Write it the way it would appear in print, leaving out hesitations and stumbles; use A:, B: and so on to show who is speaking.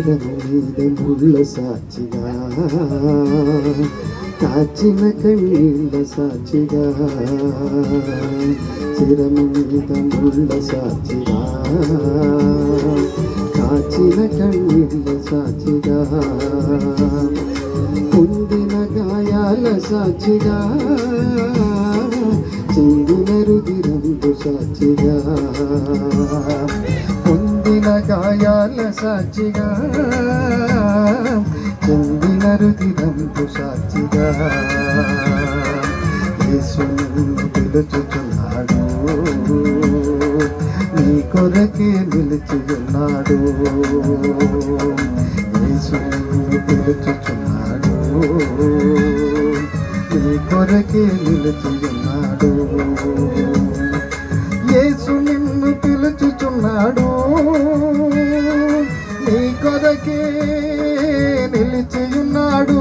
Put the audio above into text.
A: శిరము మీద ముళ్ళ సాక్షిగా, కాచిన కళ్ళ సాక్షిగా, శిరము మీద ముళ్ళ సాక్షిగా, కాచిన కళ్ళ సాక్షిగా, పొందిన గాయాల సాక్షిగా, చిందిన రుధిరంబు సాక్షిగా, పొందిన గాయాల సాక్షిగా, చిందిన రుధిరంబు సాక్షిగా, యేసు నిన్ను పిలుచుచున్నాడు, నీ కొరకే నిలిచి ఉన్నాడు. యేసు నిన్ను పిలుచుచున్నాడు, నీ కొరకే నిలిచి ఉన్నాడు. యేసు నిన్ను పిలుచుచున్నాడు, నీ కొరకే నిలిచి ఉన్నాడు.